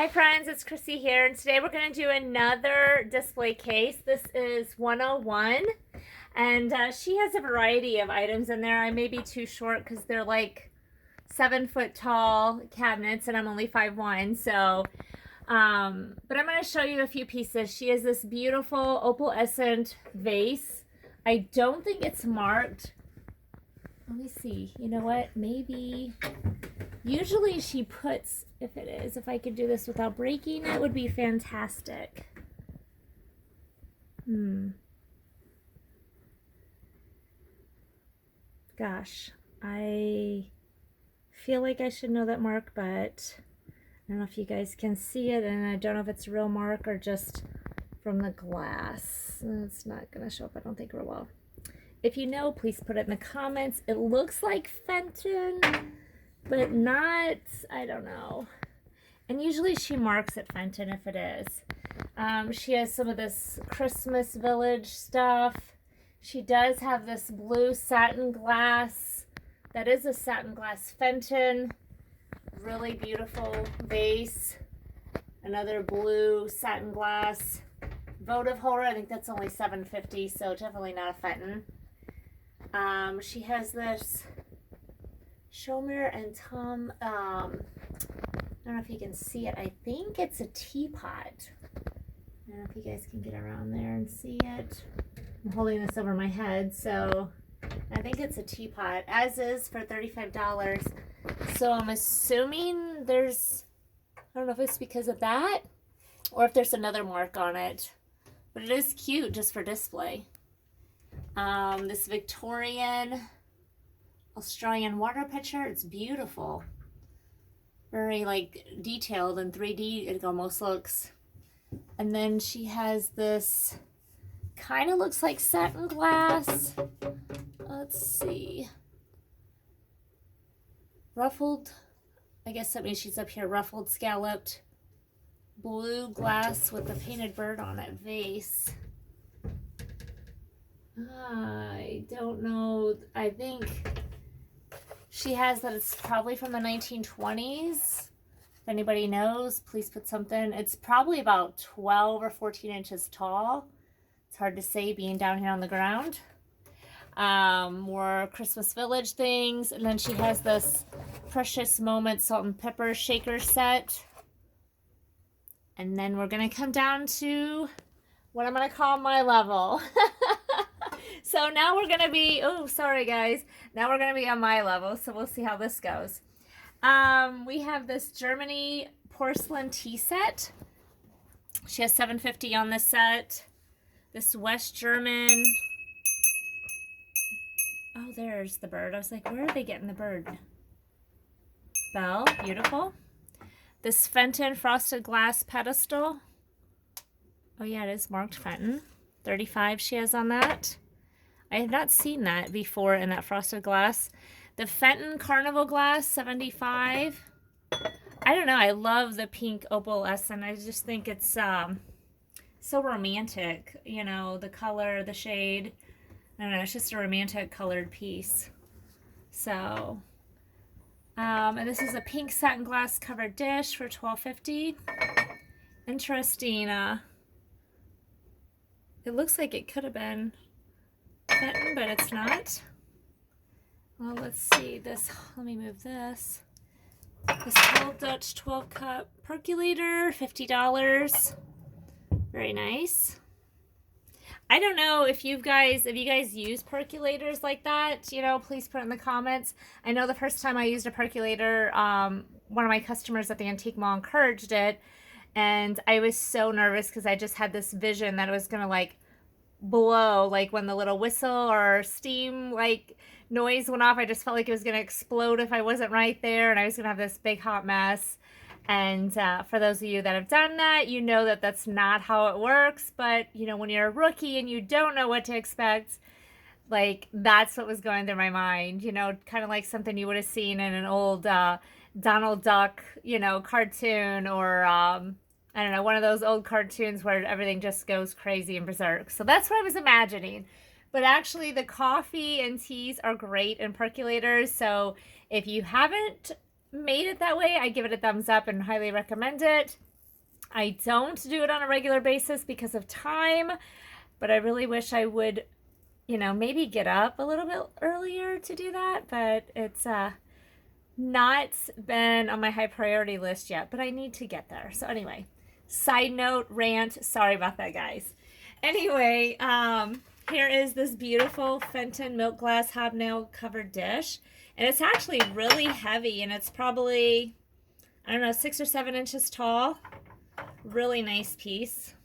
Hi friends, it's Chrissy here, and today we're going to do another display case. This is 101, and she has a variety of items in there. I may be too short because they're like 7-foot tall cabinets, and I'm only 5'1", so, but I'm going to show you a few pieces. She has this beautiful opalescent vase. I don't think it's marked. Let me see. You know what? Maybe... Usually she puts, if it is, if I could do this without breaking, it would be fantastic. Gosh, I feel like I should know that mark, but I don't know if you guys can see it, and I don't know if it's a real mark or just from the glass. It's not going to show up, I don't think, real well. If you know, please put it in the comments. It looks like Fenton, but not, I don't know. And usually she marks at Fenton if it is. She has some of this Christmas Village stuff. She does have this blue satin glass. That is a satin glass Fenton. Really beautiful vase. Another blue satin glass votive holder. I think that's only $7.50, so definitely not a Fenton. She has this Shomer and Tom, I don't know if you can see it. I think it's a teapot. I don't know if you guys can get around there and see it. I'm holding this over my head, so I think it's a teapot, as is for $35. So I'm assuming there's, I don't know if it's because of that or if there's another mark on it, but it is cute just for display. This Victorian Australian water pitcher, it's beautiful. Very like detailed in 3D, it almost looks. And then she has this, kind of looks like satin glass. Let's see. Ruffled, I guess that means she's up here, ruffled scalloped blue glass with a painted bird on it vase. I don't know. I think she has that it's probably from the 1920s. If anybody knows, please put something. It's probably about 12 or 14 inches tall. It's hard to say being down here on the ground. More Christmas Village things. And then she has this Precious Moments salt and pepper shaker set. And then we're going to come down to what I'm going to call my level. So now we're going to be, oh, sorry guys. Now we're going to be on my level, so we'll see how this goes. We have this Germany porcelain tea set. She has $7.50 on this set. This West German, oh, there's the bird. I was like, where are they getting the bird? Bell, beautiful. This Fenton frosted glass pedestal. Oh yeah, it is marked Fenton. $35 she has on that. I have not seen that before in that frosted glass. The Fenton Carnival Glass, $75. I don't know. I love the pink opalescent. I just think it's so romantic. You know, the color, the shade. I don't know. It's just a romantic colored piece. So, and this is a pink satin glass covered dish for $12.50. Interesting. It looks like it could have been Fenton, but it's not. Well, let's see this. Let me move this. This Old Dutch 12 cup percolator, $50. Very nice. I don't know if you guys use percolators like that, you know, please put it in the comments. I know the first time I used a percolator, one of my customers at the antique mall encouraged it, and I was so nervous because I just had this vision that it was gonna like blow, like when the little whistle or steam like noise went off. I just felt like it was gonna explode if I wasn't right there, and I was gonna have this big hot mess. And for those of you that have done that, you know that that's not how it works. But you know, when you're a rookie and you don't know what to expect, like that's what was going through my mind, you know, kind of like something you would have seen in an old Donald Duck, you know, cartoon, or I don't know, one of those old cartoons where everything just goes crazy and berserk. So that's what I was imagining. But actually the coffee and teas are great in percolators. So if you haven't made it that way, I give it a thumbs up and highly recommend it. I don't do it on a regular basis because of time, but I really wish I would, you know, maybe get up a little bit earlier to do that, but it's not been on my high priority list yet, but I need to get there. So anyway, side note, rant, sorry about that, guys. Anyway, here is this beautiful Fenton milk glass hobnail covered dish, and it's actually really heavy, and it's probably, I don't know, 6 or 7 inches tall. Really nice piece.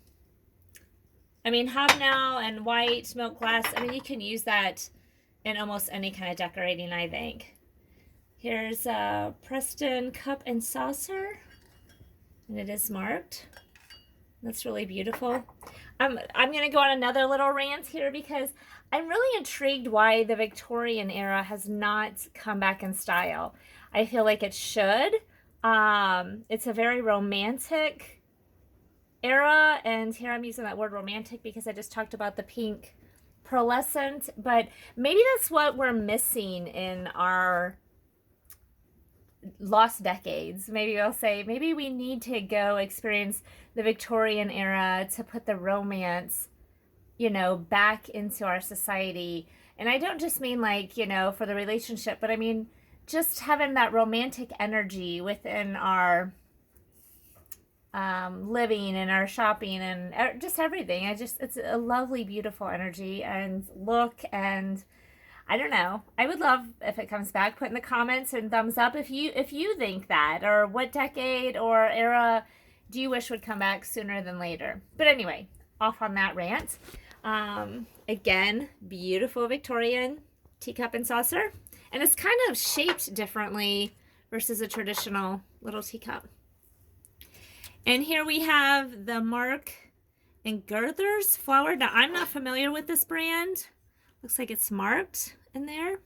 I mean, hobnail and white milk glass, I mean, you can use that in almost any kind of decorating, I think. Here's a Preston cup and saucer, and it is marked. That's really beautiful. I'm going to go on another little rant here because I'm really intrigued why the Victorian era has not come back in style. I feel like it should. It's a very romantic era, and here I'm using that word romantic because I just talked about the pink pearlescent, but maybe that's what we're missing in our lost decades. Maybe I'll say maybe we need to go experience the Victorian era to put the romance, you know, back into our society. And I don't just mean like, you know, for the relationship, but I mean just having that romantic energy within our living and our shopping and just everything. It's a lovely, beautiful energy and look, and I don't know. I would love if it comes back. Put in the comments and thumbs up if you think that, or what decade or era do you wish would come back sooner than later. But anyway, off on that rant. Again, beautiful Victorian teacup and saucer, and it's kind of shaped differently versus a traditional little teacup. And here we have the Mark and Girther's flower. Now, I'm not familiar with this brand. Looks like it's marked in there.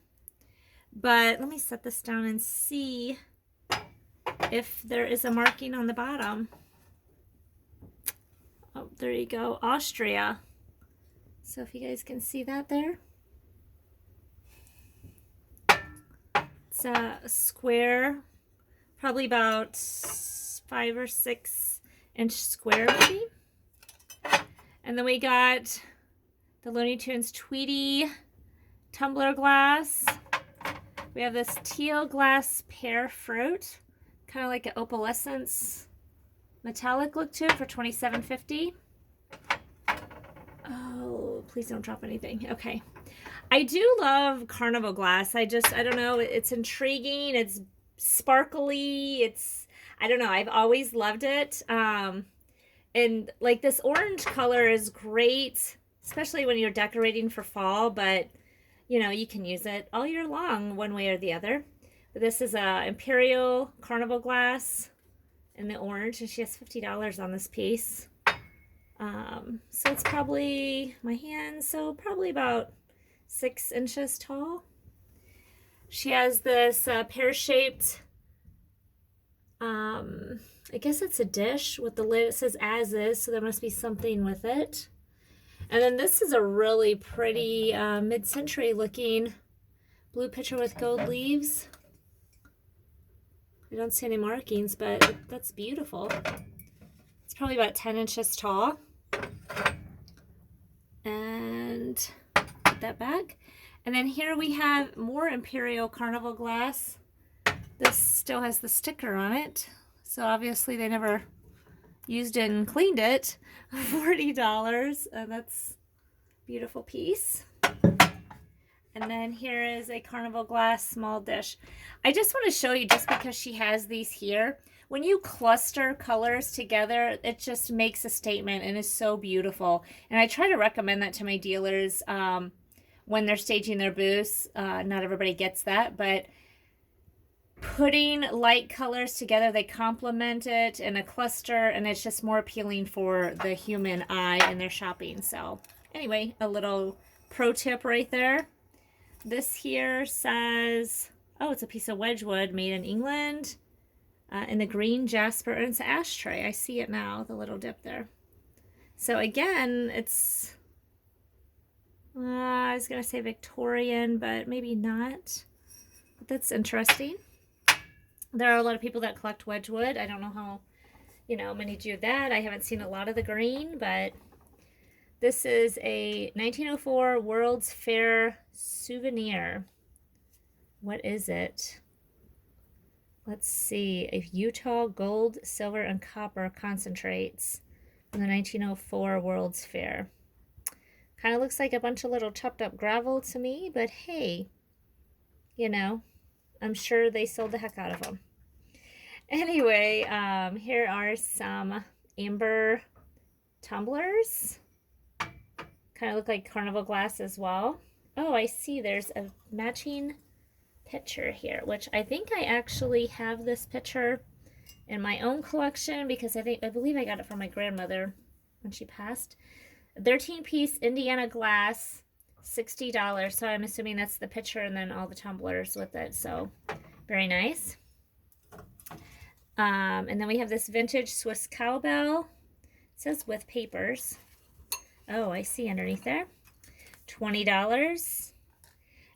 But let me set this down and see if there is a marking on the bottom. Oh, there you go. Austria. So if you guys can see that there. It's a square, probably about 5 or 6 inch square maybe. And then we got the Looney Tunes Tweety tumbler glass. We have this teal glass pear fruit, kind of like an opalescence metallic look to it for $27.50. Oh, please don't drop anything. Okay. I do love Carnival Glass. I don't know, it's intriguing, it's sparkly, I don't know, I've always loved it. And like this orange color is great, especially when you're decorating for fall, but you know, you can use it all year long one way or the other. But this is a Imperial Carnival Glass in the orange, and she has $50 on this piece. So it's probably my hand, so probably about 6 inches tall. She has this pear-shaped, I guess it's a dish with the lid. It says as is, so there must be something with it. And then this is a really pretty mid-century looking blue pitcher with gold leaves. I don't see any markings, but that's beautiful. It's probably about 10 inches tall. And put that back. And then here we have more Imperial Carnival Glass. This still has the sticker on it, so obviously they never used it and cleaned it. $40, and that's a beautiful piece. And then here is a Carnival Glass small dish. I just want to show you, just because she has these here, when you cluster colors together, it just makes a statement and is so beautiful. And I try to recommend that to my dealers when they're staging their booths. Not everybody gets that, but putting light colors together, they complement it in a cluster, and it's just more appealing for the human eye in their shopping. So anyway, a little pro tip right there. This here says, oh, it's a piece of Wedgwood made in England in the green jasper, and it's an ashtray. I see it now, the little dip there. So again, it's, I was going to say Victorian, but maybe not. But that's interesting. There are a lot of people that collect Wedgwood. I don't know how, you know, I'm going to do that. I haven't seen a lot of the green, but this is a 1904 World's Fair souvenir. What is it? Let's see. A Utah gold, silver, and copper concentrates from the 1904 World's Fair. Kind of looks like a bunch of little chopped up gravel to me, but hey, you know, I'm sure they sold the heck out of them. Anyway, here are some amber tumblers. Kind of look like Carnival Glass as well. Oh, I see there's a matching pitcher here, which I think I actually have this pitcher in my own collection because I believe I got it from my grandmother when she passed. 13-piece Indiana glass, $60. So I'm assuming that's the pitcher and then all the tumblers with it. So very nice. And then we have this vintage Swiss cowbell. It says with papers. Oh, I see underneath there. $20.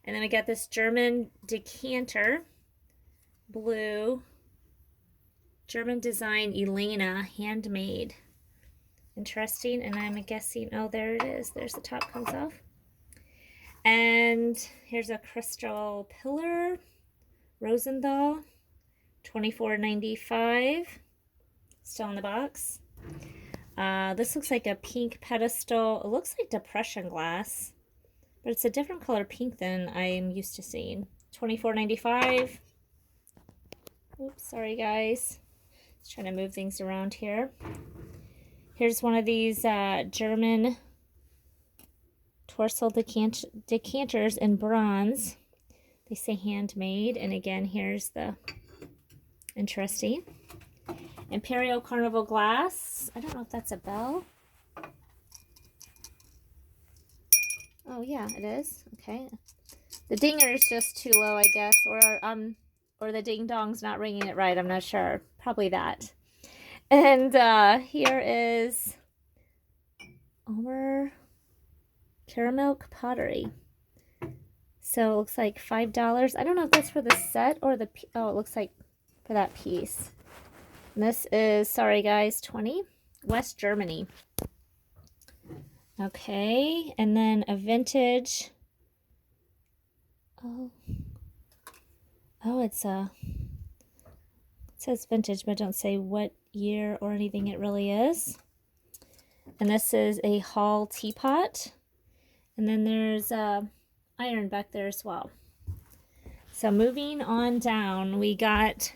And then we got this German decanter, blue, German design Elena, handmade. Interesting. And I'm guessing, oh, there it is. There's the top comes off. And here's a crystal pillar, Rosenthal, $24.95. Still in the box. This looks like a pink pedestal. It looks like depression glass, but it's a different color pink than I'm used to seeing. $24.95. Oops, sorry guys. Just trying to move things around here. Here's one of these German torso decanters in bronze. They say handmade. And again, here's the interesting Imperial Carnival Glass. I don't know if that's a bell. Oh yeah, it is. Okay. The dinger is just too low, I guess, or the ding dong's not ringing it right. I'm not sure. Probably that. And here is Omer caramel pottery. So it looks like $5. I don't know if that's for the set or the, oh, it looks like for that piece. And this is, sorry guys, 20, West Germany. Okay, and then a vintage, oh, it says vintage, but don't say what year or anything it really is. And this is a Hall teapot. And then there's iron back there as well. So moving on down, we got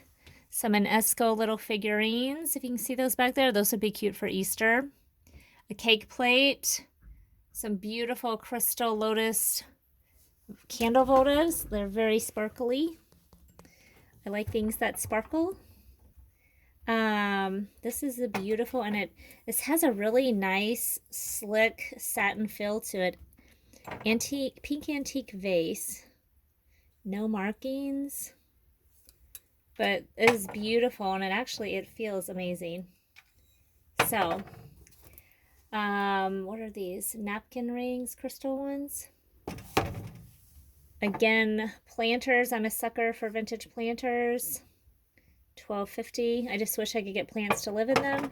some Enesco little figurines. If you can see those back there, those would be cute for Easter. A cake plate, some beautiful crystal lotus candle votives. They're very sparkly. I like things that sparkle. This is a beautiful, and this has a really nice, slick satin feel to it. Pink antique vase. No markings, but it is beautiful, and it feels amazing. So, what are these? Napkin rings, crystal ones. Again, planters. I'm a sucker for vintage planters. $12.50. I just wish I could get plants to live in them.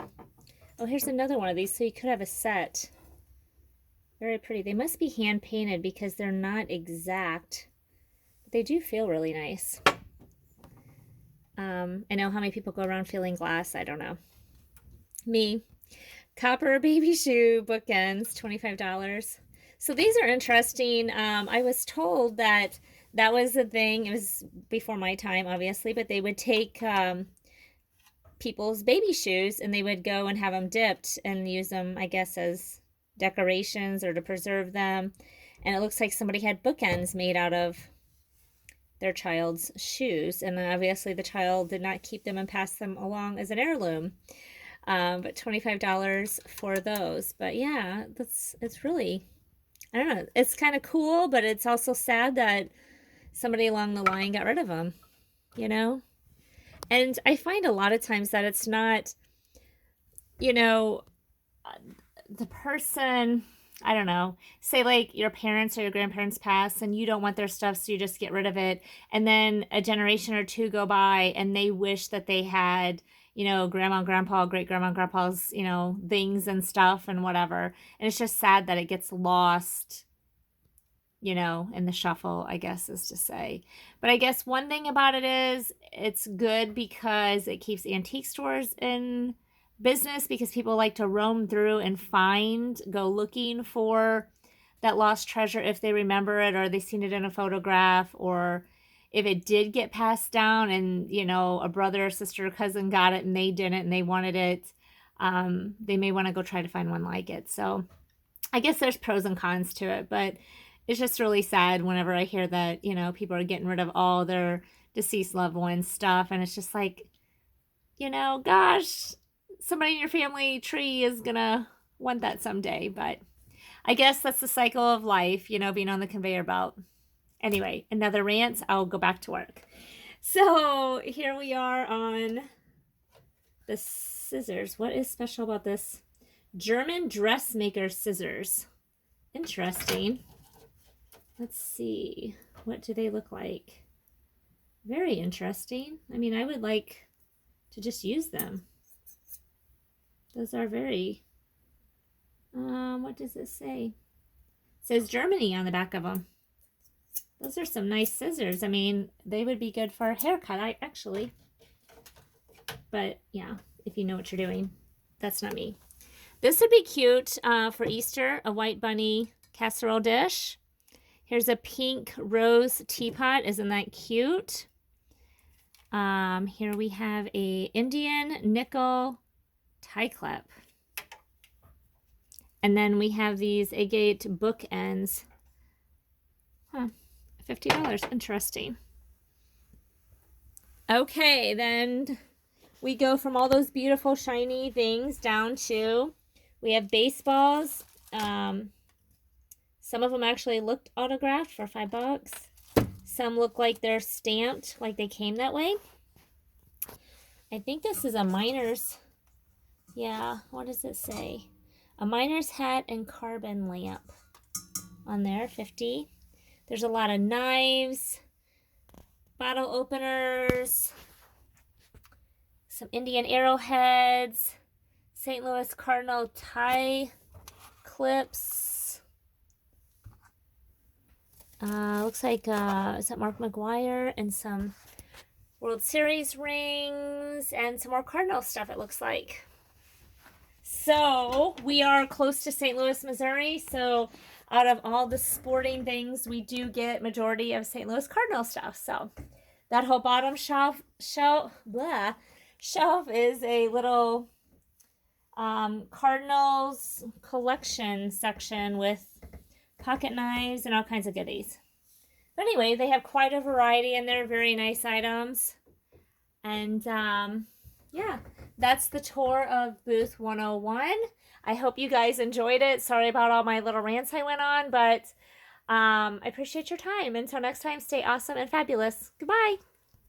Oh, here's another one of these. So you could have a set. Very pretty. They must be hand painted because they're not exact. But they do feel really nice. I know how many people go around feeling glass. I don't know. Me. Copper baby shoe bookends, $25. So these are interesting. I was told that was the thing. It was before my time, obviously, but they would take people's baby shoes and they would go and have them dipped and use them, I guess, as decorations or to preserve them. And it looks like somebody had bookends made out of their child's shoes. And obviously the child did not keep them and pass them along as an heirloom. But $25 for those. But yeah, it's really, I don't know, it's kind of cool, but it's also sad that somebody along the line got rid of them, you know? And I find a lot of times that it's not, you know, the person, I don't know, say like your parents or your grandparents pass and you don't want their stuff, so you just get rid of it. And then a generation or two go by and they wish that they had, you know, grandma and grandpa, great grandma and grandpa's, you know, things and stuff and whatever. And it's just sad that it gets lost, you know, in the shuffle, I guess is to say. But I guess one thing about it is it's good because it keeps antique stores in business, because people like to roam through and go looking for that lost treasure if they remember it or they've seen it in a photograph, or if it did get passed down and, you know, a brother or sister or cousin got it and they didn't and they wanted it, they may want to go try to find one like it. So I guess there's pros and cons to it, but it's just really sad whenever I hear that, you know, people are getting rid of all their deceased loved ones stuff. And it's just like, you know, gosh, somebody in your family tree is going to want that someday. But I guess that's the cycle of life, you know, being on the conveyor belt. Anyway, another rant. I'll go back to work. So here we are on the scissors. What is special about this? German dressmaker scissors. Interesting. Let's see. What do they look like? Very interesting. I mean, I would like to just use them. Those are very... what does it say? It says Germany on the back of them. Those are some nice scissors. I mean, they would be good for a haircut, actually. But, yeah, if you know what you're doing. That's not me. This would be cute for Easter, a white bunny casserole dish. Here's a pink rose teapot. Isn't that cute? Here we have a Indian nickel tie clip. And then we have these agate bookends. Huh, $50. Interesting. Okay, then we go from all those beautiful shiny things down to, we have baseballs. Some of them actually looked autographed for $5. Some look like they're stamped, like they came that way. I think this is a miner's, yeah, what does it say? A miner's hat and carbon lamp on there, 50. There's a lot of knives, bottle openers, some Indian arrowheads, St. Louis Cardinal tie clips. Looks like, is that Mark McGuire? And some World Series rings and some more Cardinal stuff, it looks like. So we are close to St. Louis, Missouri. So out of all the sporting things, we do get majority of St. Louis Cardinal stuff. So that whole bottom shelf is a little Cardinals collection section with pocket knives and all kinds of goodies. But anyway, they have quite a variety and they're very nice items. And yeah, that's the tour of booth 101. I hope you guys enjoyed it. Sorry about all my little rants I went on, but I appreciate your time. Until next time, stay awesome and fabulous. Goodbye.